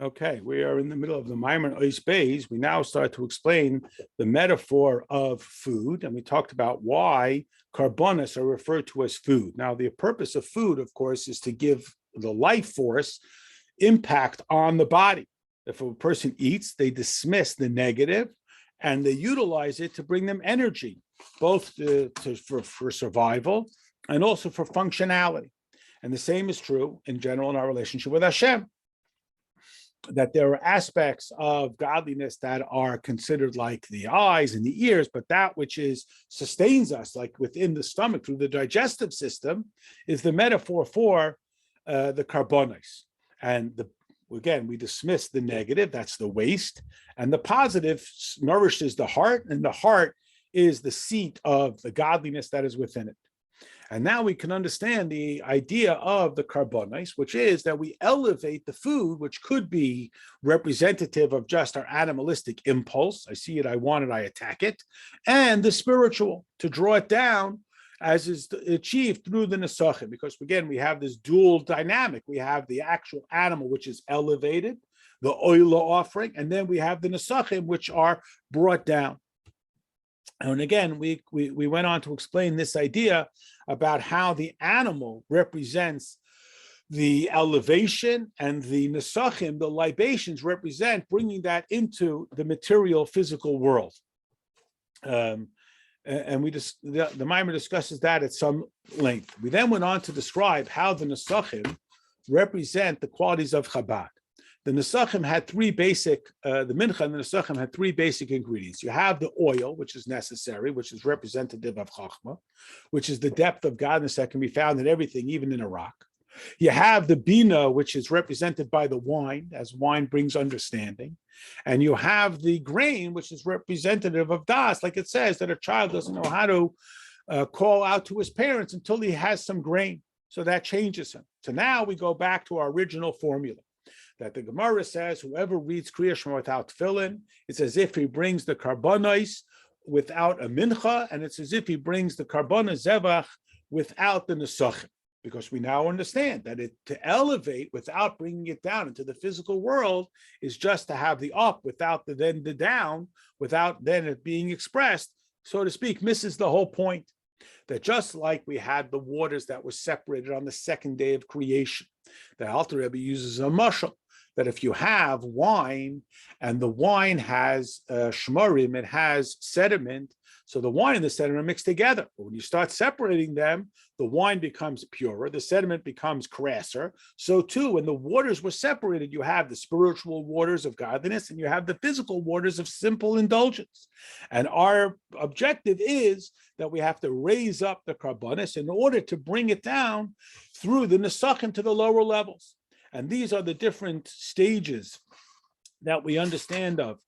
Okay, we are in the middle of the Maimon Ois Beis. We now start to explain the metaphor of food, and we talked about why carbonas are referred to as food. Now, the purpose of food, of course, is to give the life force impact on the body. If a person eats, they dismiss the negative, and they utilize it to bring them energy, both for survival and also for functionality. And the same is true in general in our relationship with Hashem, that there are aspects of godliness that are considered like the eyes and the ears, but that which sustains us, like within the stomach through the digestive system, is the metaphor for the carbonis. And again, we dismiss the negative, that's the waste, and the positive nourishes the heart, and the heart is the seat of the godliness that is within it. And now we can understand the idea of the carbonis, which is that we elevate the food, which could be representative of just our animalistic impulse. I see it, I want it, I attack it. And the spiritual, to draw it down as is achieved through the נסכים. Because again, we have this dual dynamic. We have the actual animal, which is elevated, the Oila offering, and then we have the נסכים, which are brought down. And again, we went on to explain this idea about how the animal represents the elevation and the נסכים, the libations, represent bringing that into the material physical world. And the Mimer discusses that at some length. We then went on to describe how the נסכים represent the qualities of Chabad. The נסכים had three basic, the mincha and the נסכים had three basic ingredients. You have the oil, which is necessary, which is representative of chachma, which is the depth of godness that can be found in everything, even in a rock. You have the bina, which is represented by the wine, as wine brings understanding. And you have the grain, which is representative of das, like it says that a child doesn't know how to call out to his parents until he has some grain. So that changes him. So now we go back to our original formula, that the Gemara says, whoever reads Kriya Shema without tefillin, it's as if he brings the carbonis without a mincha, and it's as if he brings the carbonis zevach without the נסכים. Because we now understand that to elevate without bringing it down into the physical world is just to have the up without the down, without then it being expressed, so to speak, misses the whole point. That just like we had the waters that were separated on the second day of creation, the Alter Rebbe uses a mashal, that if you have wine and the wine has shmarim, it has sediment, so the wine and the sediment mix together. But when you start separating them, the wine becomes purer, the sediment becomes crasser. So too, when the waters were separated, you have the spiritual waters of godliness and you have the physical waters of simple indulgence. And our objective is that we have to raise up the carbonis in order to bring it down through the נסכים to the lower levels. And these are the different stages that we understand of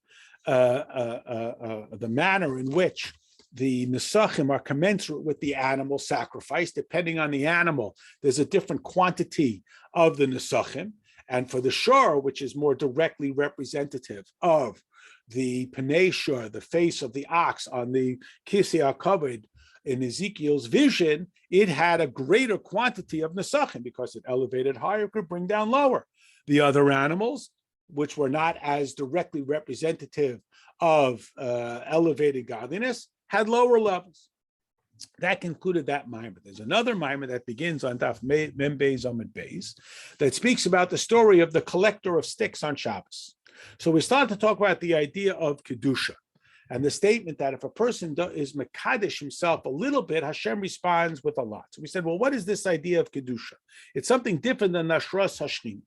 the manner in which the נסכים are commensurate with the animal sacrifice. Depending on the animal, there's a different quantity of the נסכים. And for the shor, which is more directly representative of the penei shor, the face of the ox on the kisei hakavod in Ezekiel's vision, it had a greater quantity of נסכים because it elevated higher, could bring down lower. The other animals, which were not as directly representative of elevated godliness, had lower levels. That concluded that mimer. There's another mimer that begins on Daf Mem Beis Amud Beis that speaks about the story of the collector of sticks on Shabbos. So we start to talk about the idea of kedusha. And the statement that if a person is mekadesh himself a little bit, Hashem responds with a lot. So we said, well, what is this idea of kedusha? It's something different than nashras hashchina.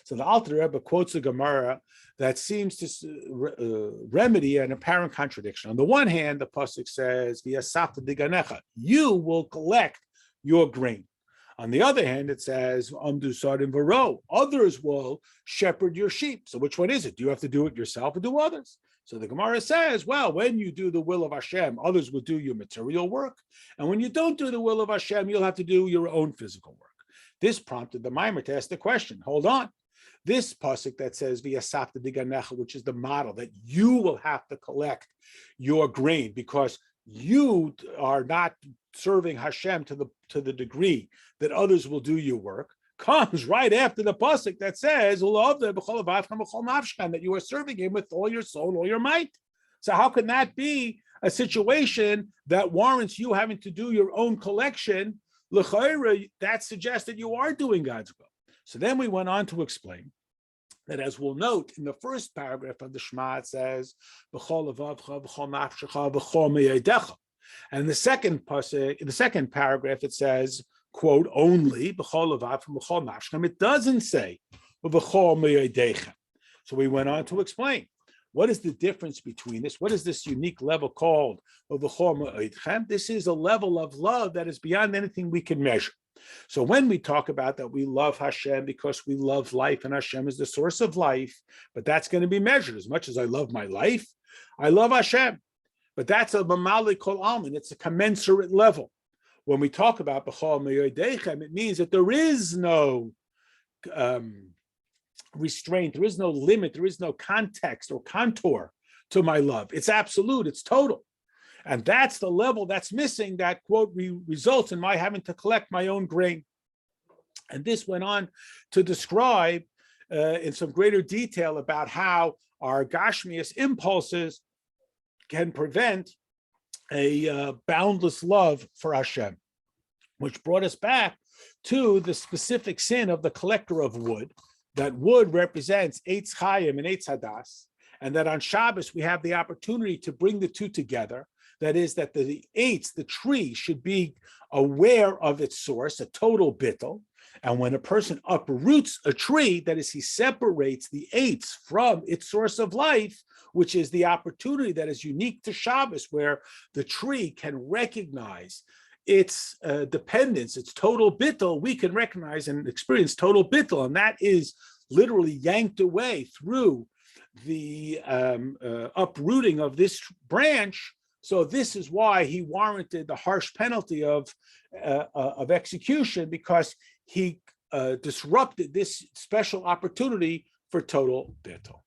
So the Alter Rebbe quotes a Gemara that seems to remedy an apparent contradiction. On the one hand, the pasuk says, "V'yasafta diganecha," you will collect your grain. On the other hand, it says, "Amdu sarim v'ro," others will shepherd your sheep. So which one is it? Do you have to do it yourself or do others? So the Gemara says, well, when you do the will of Hashem, others will do your material work. And when you don't do the will of Hashem, you'll have to do your own physical work. This prompted the mimer to ask the question, hold on. This pasuk that says, V'yasafta diganecha, which is the model that you will have to collect your grain because you are not serving Hashem to the degree that others will do your work. comes right after the pasuk that says that you are serving him with all your soul, all your might. So how can that be a situation that warrants you having to do your own collection? That suggests that you are doing God's will. So then we went on to explain that, as we'll note in the first paragraph of the Shema, it says, and in the second pasuk, in the second paragraph, it says, quote, only, it doesn't say, so we went on to explain, what is the difference between this? What is this unique level called? This is a level of love that is beyond anything we can measure. So when we talk about that we love Hashem because we love life and Hashem is the source of life, but that's going to be measured. As much as I love my life, I love Hashem. But that's a mamali kol almin. It's a commensurate level. When we talk about b'chol me'yodeichem, it means that there is no restraint, there is no limit, there is no context or contour to my love. It's absolute, it's total. And that's the level that's missing that, quote, results in my having to collect my own grain. And this went on to describe in some greater detail about how our gashmius impulses can prevent a boundless love for Hashem, which brought us back to the specific sin of the collector of wood, that wood represents Eitz Chaim and Eitz Hadas, and that on Shabbos we have the opportunity to bring the two together. That is, that the eitz, the tree, should be aware of its source, a total bittul. And when a person uproots a tree, that is, he separates the eitz from its source of life, which is the opportunity that is unique to Shabbos, where the tree can recognize its dependence, its total bittul. We can recognize and experience total bittul, and that is literally yanked away through the uprooting of this branch. So this is why he warranted the harsh penalty of execution, because he disrupted this special opportunity for total bittul.